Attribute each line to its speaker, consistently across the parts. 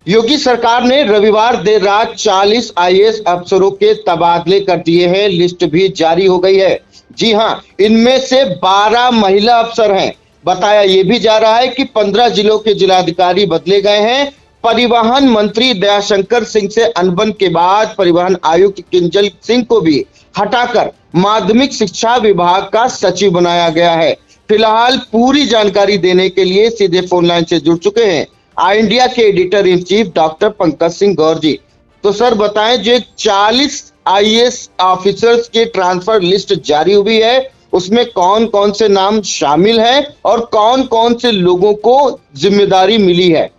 Speaker 1: योगी सरकार ने रविवार देर रात 40 आईएएस अफसरों के तबादले कर दिए हैं। लिस्ट भी जारी हो गई है। जी हां, इनमें से 12 महिला अफसर हैं। बताया यह भी जा रहा है कि 15 जिलों के जिलाधिकारी बदले गए हैं। परिवहन मंत्री दयाशंकर सिंह से अनबन के बाद परिवहन आयुक्त किंजल सिंह को भी हटाकर माध्यमिक शिक्षा विभाग का सचिव बनाया गया है। फिलहाल पूरी जानकारी देने के लिए सीधे फोन लाइन से जुड़ चुके हैं आई इंडिया के editor in chief doctor Pankaj Singh Gaur ji. तो सर बताएं, जो 40 आईएएस ऑफिसर्स की ट्रांसफर लिस्ट जारी हुई है, उसमें कौन कौन से नाम शामिल हैं और कौन कौन से लोगों को जिम्मेदारी मिली है?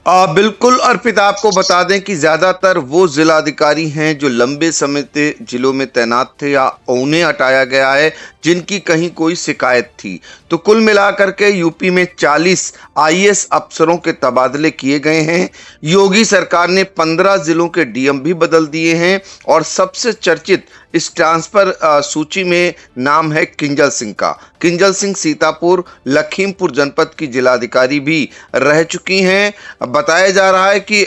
Speaker 2: बिल्कुल अर्पित, आपको बता दें कि ज्यादातर वो जिलाधिकारी हैं जो लंबे समय से जिलों में तैनात थे या उन्हें हटाया गया है जिनकी कहीं कोई शिकायत थी। तो कुल मिलाकर के यूपी में 40 आईएएस अफसरों के तबादले किए गए हैं। योगी सरकार ने 15 जिलों के डीएम भी बदल दिए हैं और सबसे चर्चित इस ट्रांसफर सूची में नाम है किंजल सिंह का। किंजल सिंह सीतापुर लखीमपुर जनपद की जिलाधिकारी भी रह चुकी हैं। बताया जा रहा है कि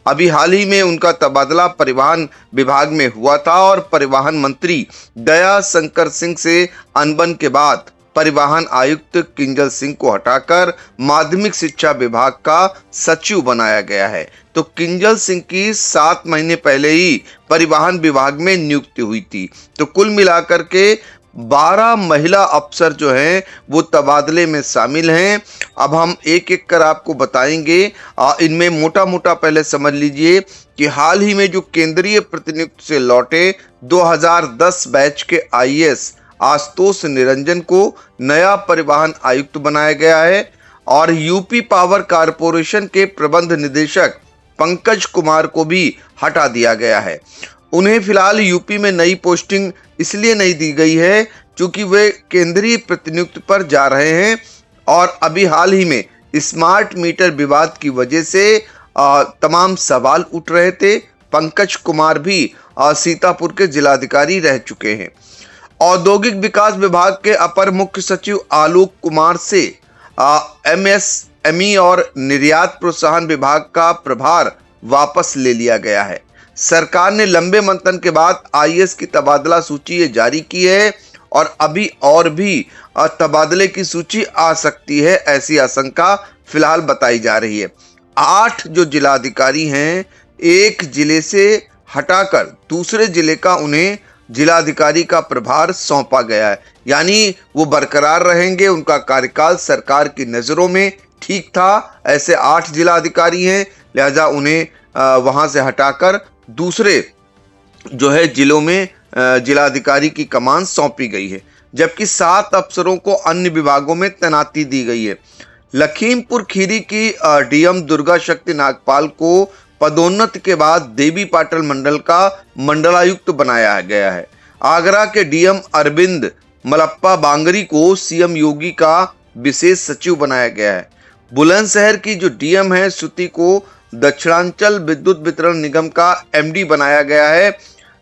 Speaker 2: अभी हाल ही में उनका तबादला परिवहन विभाग में हुआ था और परिवहन मंत्री दयाशंकर सिंह से अनबन के बाद परिवहन आयुक्त किंजल सिंह को हटाकर माध्यमिक शिक्षा विभाग का सचिव बनाया गया है। तो किंजल सिंह की 7 महीने पहले ही परिवहन विभाग में नियुक्ति हुई थी। तो कुल मिलाकर के 12 महिला अफसर जो हैं वो तबादले में शामिल हैं। अब हम एक एक कर आपको बताएंगे। इनमें मोटा मोटा पहले समझ लीजिए कि हाल ही में जो केंद्रीय प्रतिनियुक्ति से लौटे 2010 बैच के आईएएस आशुतोष निरंजन को नया परिवहन आयुक्त बनाया गया है और यूपी पावर कारपोरेशन के प्रबंध निदेशक पंकज कुमार को भी हटा दिया गया है। उन्हें फिलहाल यूपी में नई पोस्टिंग इसलिए नहीं दी गई है क्योंकि वे केंद्रीय प्रतिनियुक्ति पर जा रहे हैं और अभी हाल ही में स्मार्ट मीटर विवाद की वजह से तमाम सवाल उठ रहे थे। पंकज कुमार भी सीतापुर के जिलाधिकारी रह चुके हैं। औद्योगिक विकास विभाग के अपर मुख्य सचिव आलोक कुमार से एमएसएमई और निर्यात प्रोत्साहन विभाग का प्रभार वापस ले लिया गया है। सरकार ने लंबे मंथन के बाद आईएएस की तबादला सूची ये जारी की है और अभी और भी तबादले की सूची आ सकती है, ऐसी आशंका फिलहाल बताई जा रही है। 8 जो जिलाधिकारी हैं, एक जिले से हटाकर दूसरे जिले का उन्हें जिलाधिकारी का प्रभार सौंपा गया है, यानी वो बरकरार रहेंगे। उनका कार्यकाल सरकार की नजरों में ठीक था। ऐसे 8 जिलाधिकारी हैं, लिहाजा उन्हें वहां से हटाकर दूसरे जो है जिलों में जिलाधिकारी की कमान सौंपी गई है, जबकि 7 अफसरों को अन्य विभागों में तैनाती दी गई है। लखीमपुर खीरी की डीएम दुर्गा शक्ति नागपाल को पदोन्नति के बाद देवी पाटल मंडल का मंडलायुक्त बनाया गया है। आगरा के डीएम अरविंद मलप्पा बांगरी को सीएम योगी का विशेष सचिव बनाया गया है। बुलंदशहर की जो डीएम है श्रुति को दक्षिणांचल विद्युत वितरण निगम का एमडी बनाया गया है।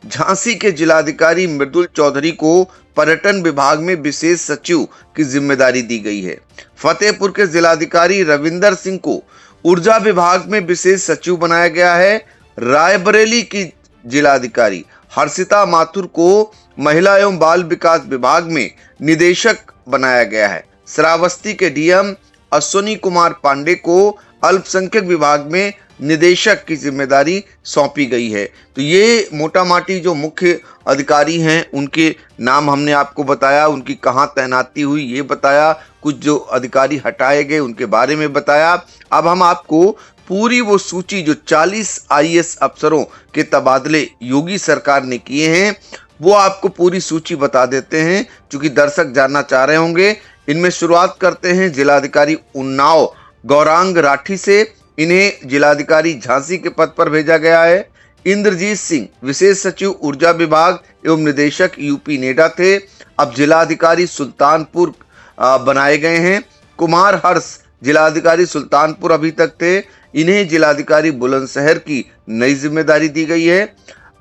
Speaker 2: झांसी के जिलाधिकारी मृदुल चौधरी को पर्यटन विभाग में विशेष सचिव की जिम्मेदारी दी गई है। फतेहपुर के जिलाधिकारी रविंदर सिंह को ऊर्जा विभाग में विशेष सचिव बनाया गया है। रायबरेली की जिलाधिकारी हर्षिता माथुर को महिला एवं बाल विकास विभाग में निदेशक बनाया गया है। श्रावस्ती के डीएम अश्विनी कुमार पांडे को अल्पसंख्यक विभाग में निदेशक की जिम्मेदारी सौंपी गई है। तो ये मोटा माटी जो मुख्य अधिकारी हैं उनके नाम हमने आपको बताया, उनकी कहाँ तैनाती हुई ये बताया, कुछ जो अधिकारी हटाए गए उनके बारे में बताया। अब हम आपको पूरी वो सूची जो 40 आईएएस अफसरों के तबादले योगी सरकार ने किए हैं वो आपको पूरी सूची बता देते हैं, क्योंकि दर्शक जानना चाह रहे होंगे। इनमें शुरुआत करते हैं जिलाधिकारी उन्नाव गौरांग राठी से। इन्हें जिलाधिकारी झांसी के पद पर भेजा गया है। इंद्रजीत सिंह विशेष सचिव ऊर्जा विभाग एवं निदेशक यूपी नेडा थे, अब जिलाधिकारी सुल्तानपुर बनाए गए हैं। कुमार हर्ष जिलाधिकारी सुल्तानपुर अभी तक थे, इन्हें जिलाधिकारी बुलंदशहर की नई जिम्मेदारी दी गई है।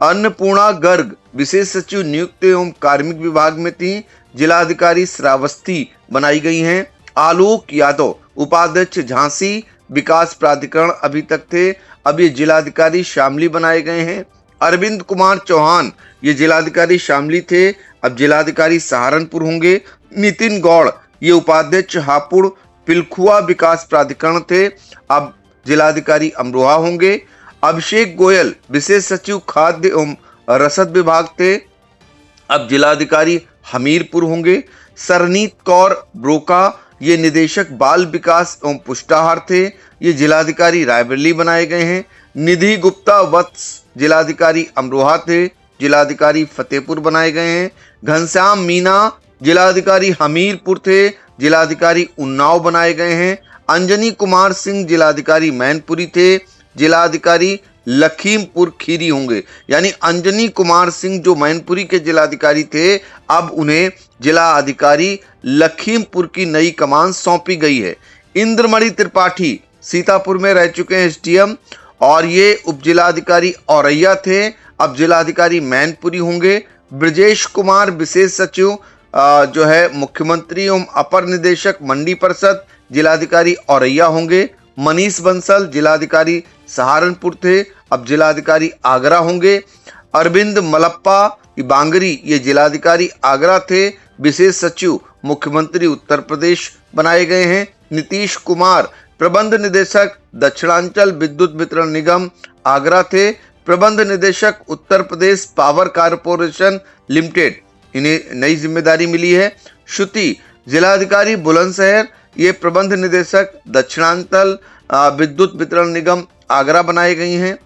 Speaker 2: अन्नपूर्णा गर्ग विशेष सचिव नियुक्त एवं कार्मिक विभाग में थी, जिलाधिकारी श्रावस्ती बनाई गई हैं। आलोक यादव उपाध्यक्ष झांसी विकास प्राधिकरण अभी तक थे, अब ये जिलाधिकारी शामली बनाए गए हैं। अरविंद कुमार चौहान ये जिलाधिकारी शामली थे, अब जिलाधिकारी सहारनपुर होंगे। नितिन गौड़ ये उपाध्यक्ष हापुड़ पिलखुआ विकास प्राधिकरण थे, अब जिलाधिकारी अमरोहा होंगे। अभिषेक गोयल विशेष सचिव खाद्य एवं रसद विभाग थे, अब जिलाधिकारी हमीरपुर होंगे। सरनीत कौर ब्रोका ये निदेशक बाल विकास एवं पुष्टाहार थे, ये जिलाधिकारी रायबरेली बनाए गए हैं। निधि गुप्ता वत्स जिलाधिकारी अमरोहा थे, जिलाधिकारी फतेहपुर बनाए गए हैं। घनश्याम मीना जिलाधिकारी हमीरपुर थे, जिलाधिकारी उन्नाव बनाए गए हैं। अंजनी कुमार सिंह जिलाधिकारी मैनपुरी थे, जिलाधिकारी लखीमपुर खीरी होंगे। यानी अंजनी कुमार सिंह जो मैनपुरी के जिलाधिकारी थे, अब उन्हें जिला अधिकारी लखीमपुर की नई कमान सौंपी गई है। इंद्रमणि त्रिपाठी सीतापुर में रह चुके हैं एसडीएम, और ये उप जिलाधिकारी औरैया थे, अब जिलाधिकारी मैनपुरी होंगे। ब्रजेश कुमार विशेष सचिव जो है मुख्यमंत्री एवं अपर निदेशक मंडी परिषद, जिलाधिकारी औरैया होंगे। मनीष बंसल जिलाधिकारी सहारनपुर थे, अब जिलाधिकारी आगरा होंगे। अरविंद मलप्पा बांगरी ये जिलाधिकारी आगरा थे, विशेष सचिव मुख्यमंत्री उत्तर प्रदेश बनाए गए हैं। नीतीश कुमार प्रबंध निदेशक दक्षिणांचल विद्युत वितरण निगम आगरा थे, प्रबंध निदेशक Uttar Pradesh power corporation limited, इन्हें नई जिम्मेदारी मिली है। श्रुति जिलाधिकारी बुलंदशहर ये प्रबंध निदेशक दक्षिणांचल विद्युत वितरण निगम आगरा बनाई गई हैं।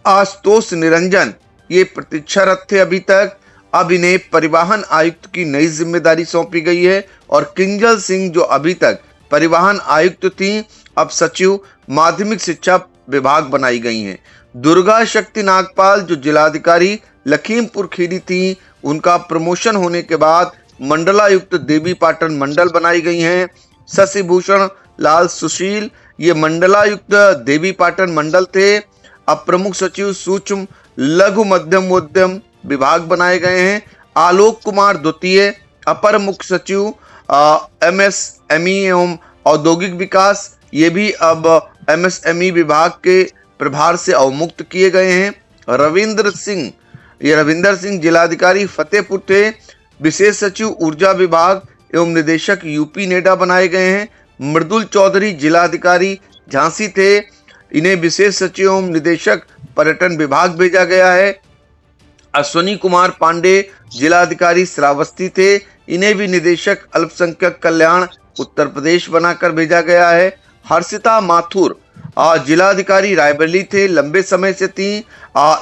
Speaker 2: आशुतोष निरंजन ये प्रतीक्षारत थे अभी तक, अब इन्हें परिवहन आयुक्त की नई जिम्मेदारी सौंपी गई है। और किंजल सिंह जो अभी तक परिवहन आयुक्त थी, अब सचिव माध्यमिक शिक्षा विभाग बनाई गई हैं। दुर्गा शक्ति नागपाल जो जिलाधिकारी लखीमपुर खीरी थी, उनका प्रमोशन होने के बाद मंडलायुक्त देवी पाटन मंडल बनाई गई हैं। शशिभूषण लाल सुशील ये मंडलायुक्त देवी पाटन मंडल थे, अब प्रमुख सचिव सूक्ष्म लघु मध्यम उद्यम विभाग बनाए गए हैं। आलोक कुमार द्वितीय अपर मुख्य सचिव एमएसएमई एवं औद्योगिक विकास, ये भी अब एमएसएमई विभाग के प्रभार से अवमुक्त किए गए हैं। रविंद्र सिंह जिलाधिकारी फतेहपुर थे, विशेष सचिव ऊर्जा विभाग एवं निदेशक यूपी नेडा बनाए गए हैं। मृदुल चौधरी जिलाधिकारी झांसी थे, इन्हें विशेष सचिव एवं निदेशक पर्यटन विभाग भेजा गया है। अश्वनी कुमार पांडे जिलाधिकारी श्रावस्ती थे, इन्हें भी निदेशक अल्पसंख्यक कल्याण उत्तर प्रदेश बनाकर भेजा गया है। हर्षिता माथुर जिलाधिकारी रायबरेली थे, लंबे समय से थी।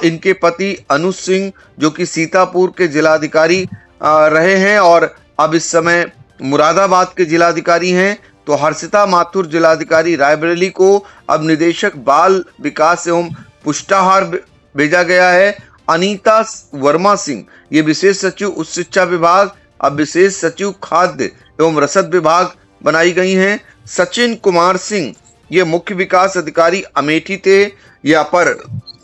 Speaker 2: इनके पति अनुज सिंह जो कि सीतापुर के जिलाधिकारी रहे हैं और अब इस समय मुरादाबाद के जिलाधिकारी हैं। तो हर्षिता माथुर जिलाधिकारी रायबरेली को अब निदेशक बाल विकास एवं पुष्टाहार भेजा गया है। अनीता वर्मा सिंह ये विशेष सचिव उच्च शिक्षा विभाग, अब विशेष सचिव खाद्य एवं रसद विभाग बनाई गई हैं। सचिन कुमार सिंह ये मुख्य विकास अधिकारी अमेठी थे, ये अपर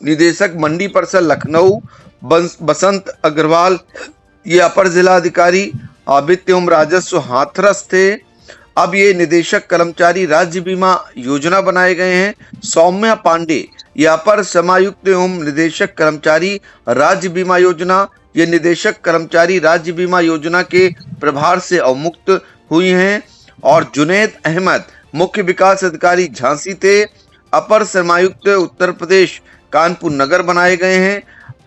Speaker 2: निदेशक मंडी परिषद लखनऊ। बसंत अग्रवाल ये अपर जिलाधिकारी वित्त एवं राजस्व हाथरस थे, अब ये निदेशक कर्मचारी राज्य बीमा योजना बनाए गए हैं। सौम्या पांडे ये अपर समायुक्त एवं निदेशक कर्मचारी राज्य बीमा योजना, ये निदेशक कर्मचारी राज्य बीमा योजना के प्रभार से अवमुक्त हुई हैं। और जुनैद अहमद मुख्य विकास अधिकारी झांसी थे, अपर समायुक्त उत्तर प्रदेश कानपुर नगर बनाए गए हैं।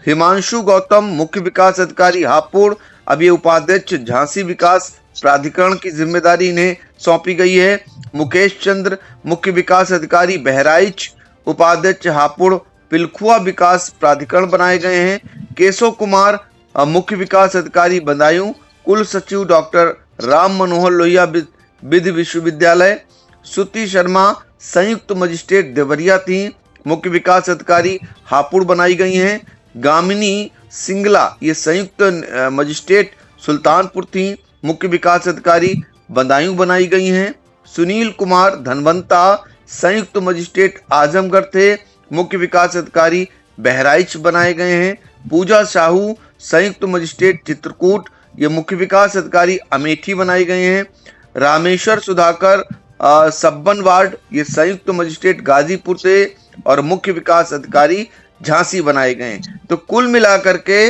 Speaker 2: हिमांशु गौतम मुख्य विकास अधिकारी हापुड़, अब ये उपाध्यक्ष झांसी विकास प्राधिकरण की जिम्मेदारी इन्हें सौंपी गई है। मुकेश चंद्र मुख्य विकास अधिकारी बहराइच, उपाध्यक्ष हापुड़ पिलखुआ विकास प्राधिकरण बनाए गए हैं। केशव कुमार मुख्य विकास अधिकारी बदायूं, कुल सचिव डॉक्टर राम मनोहर लोहिया विधि विश्वविद्यालय। श्रुति शर्मा संयुक्त मजिस्ट्रेट देवरिया थी, मुख्य विकास अधिकारी हापुड़ बनाई गई हैं। गामिनी सिंगला ये संयुक्त मजिस्ट्रेट सुल्तानपुर थी, मुख्य विकास अधिकारी बदायूं बनाई गई हैं। सुनील कुमार धनवंता संयुक्त मजिस्ट्रेट आजमगढ़ थे, मुख्य विकास अधिकारी बहराइच बनाए गए हैं। पूजा साहू संयुक्त मजिस्ट्रेट चित्रकूट, ये मुख्य विकास अधिकारी अमेठी बनाए गए हैं। रामेश्वर सुधाकर सब्बन वार्ड ये संयुक्त मजिस्ट्रेट गाजीपुर थे और मुख्य विकास अधिकारी झांसी बनाए गए। तो कुल मिलाकर के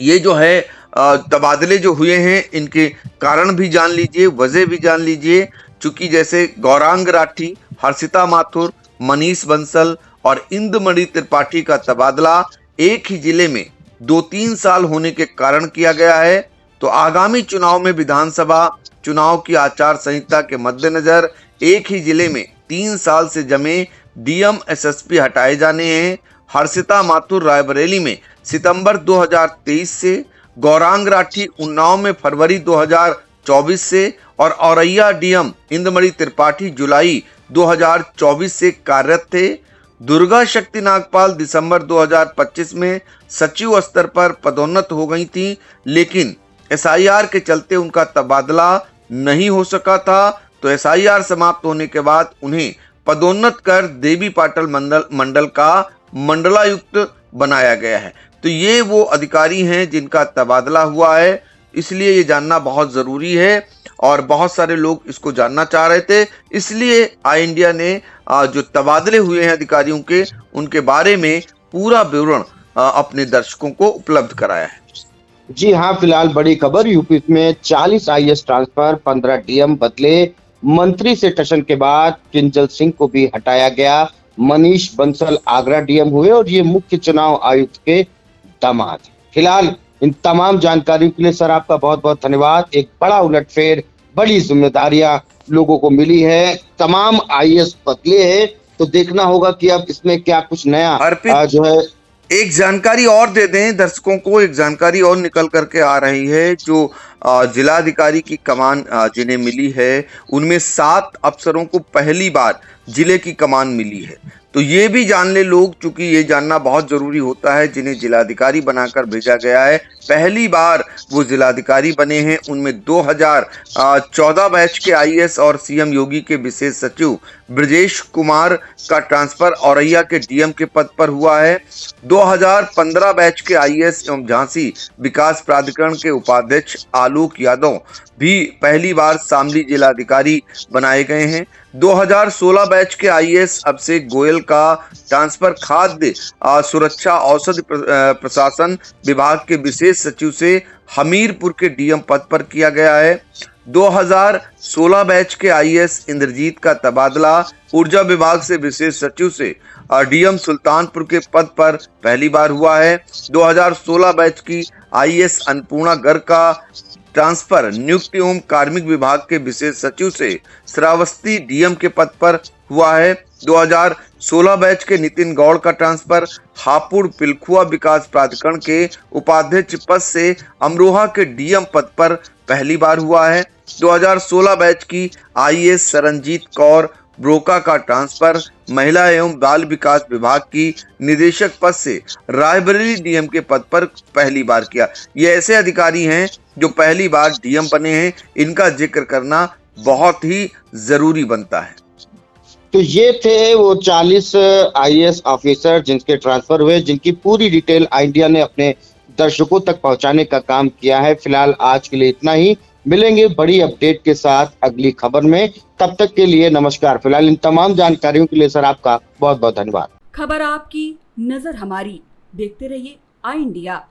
Speaker 2: ये जो है तबादले जो हुए हैं इनके कारण भी जान लीजिए, वजह भी जान लीजिए। चूंकि जैसे गौरांग राठी, हर्षिता माथुर, मनीष बंसल और इंदुमणि त्रिपाठी का तबादला एक ही जिले में 2-3 साल होने के कारण किया गया है। तो आगामी चुनाव में विधानसभा चुनाव की आचार संहिता के मद्देनजर एक ही जिले में 3 साल से जमे डीएम एसएसपी हटाए जाने हैं। हर्षिता माथुर रायबरेली में सितंबर 2023 से, गौरांग राठी उन्नाव में फरवरी 2024 से और औरैया डीएम इंदुमणि त्रिपाठी जुलाई 2024 से कार्यरत थे। दुर्गा शक्ति नागपाल दिसंबर 2025 में सचिव स्तर पर पदोन्नत हो गई थी, लेकिन एसआईआर के चलते उनका तबादला नहीं हो सका था। तो एसआईआर समाप्त होने के बाद उन्हें पदोन्नत कर देवी पाटल मंडल का मंडलायुक्त बनाया गया है। तो ये वो अधिकारी हैं जिनका तबादला हुआ है, इसलिए ये जानना बहुत जरूरी है और बहुत सारे लोग इसको जानना चाह रहे थे। इसलिए आई इंडिया ने जो तबादले हुए हैं अधिकारियों के, उनके बारे में पूरा विवरण अपने दर्शकों को उपलब्ध कराया है।
Speaker 1: जी हाँ, फिलहाल बड़ी खबर, यूपी में 40 आईएएस ट्रांसफर, 15 डीएम बदले। मंत्री से टशन के बाद किंजल सिंह को भी हटाया गया। मनीष बंसल आगरा डीएम हुए और ये मुख्य चुनाव आयुक्त के दामाद। फिलहाल इन तमाम जानकारियों के लिए सर आपका बहुत बहुत धन्यवाद। एक बड़ा उलटफेर, बड़ी जिम्मेदारियां लोगों को मिली है, तमाम आईएएस बदले हैं, तो देखना होगा कि अब इसमें क्या कुछ नया जो है।
Speaker 2: एक जानकारी और दे दें दर्शकों को, एक जानकारी और निकल करके आ रही है। जो जिलाधिकारी की कमान जिन्हें मिली है, उनमें 7 अफसरों को पहली बार जिले की कमान मिली है। तो ये भी जान ले लोग, चूंकि ये जानना बहुत जरूरी होता है, जिन्हें जिलाधिकारी बनाकर भेजा गया है, पहली बार वो जिलाधिकारी बने हैं। उनमें 2014 बैच के आईएएस और सीएम योगी के विशेष सचिव ब्रजेश कुमार का ट्रांसफर औरैया के डीएम के पद पर हुआ है। 2015 बैच के आईएएस एवं झांसी विकास प्राधिकरण के उपाध्यक्ष आलोक यादव भी पहली बार शामली जिलाधिकारी बनाए गए हैं। 2016 बैच के आईएएस अभिषेक गोयल का ट्रांसफर खाद्य सुरक्षा औषधि प्रशासन विभाग के विशेष सचिव से हमीरपुर के डीएम पद पर किया गया है। 2016 बैच के आईएएस इंद्रजीत का तबादला ऊर्जा विभाग से विशेष सचिव से डीएम सुल्तानपुर के पद पर पहली बार हुआ है। 2016 बैच की आईएएस अन्नपूर्णा गर्ग का ट्रांसफर नियुक्ति एवं कार्मिक विभाग के विशेष सचिव से श्रावस्ती डीएम के पद पर हुआ है। 2016 बैच के नितिन गौड़ का ट्रांसफर हापुड़ पिलखुआ विकास प्राधिकरण के उपाध्यक्ष पद से अमरोहा के डीएम पद पर पहली बार हुआ है। 2016 बैच की आईएएस सरनजीत कौर ब्रोका का ट्रांसफर महिला एवं बाल विकास विभाग की निदेशक पद से रायबरेली डीएम के पद पर पहली बार किया। ये ऐसे अधिकारी हैं जो पहली बार डीएम बने हैं, इनका जिक्र करना बहुत ही जरूरी बनता है।
Speaker 1: तो ये थे वो 40 आईएएस ऑफिसर जिनके ट्रांसफर हुए, जिनकी पूरी डिटेल आई इंडिया ने अपने दर्शकों तक पहुंचाने का काम किया है। फिलहाल आज के लिए इतना ही, मिलेंगे बड़ी अपडेट के साथ अगली खबर में। तब तक के लिए नमस्कार। फिलहाल इन तमाम जानकारियों के लिए सर आपका बहुत बहुत धन्यवाद।
Speaker 3: खबर आपकी, नजर हमारी, देखते रहिए आई इंडिया।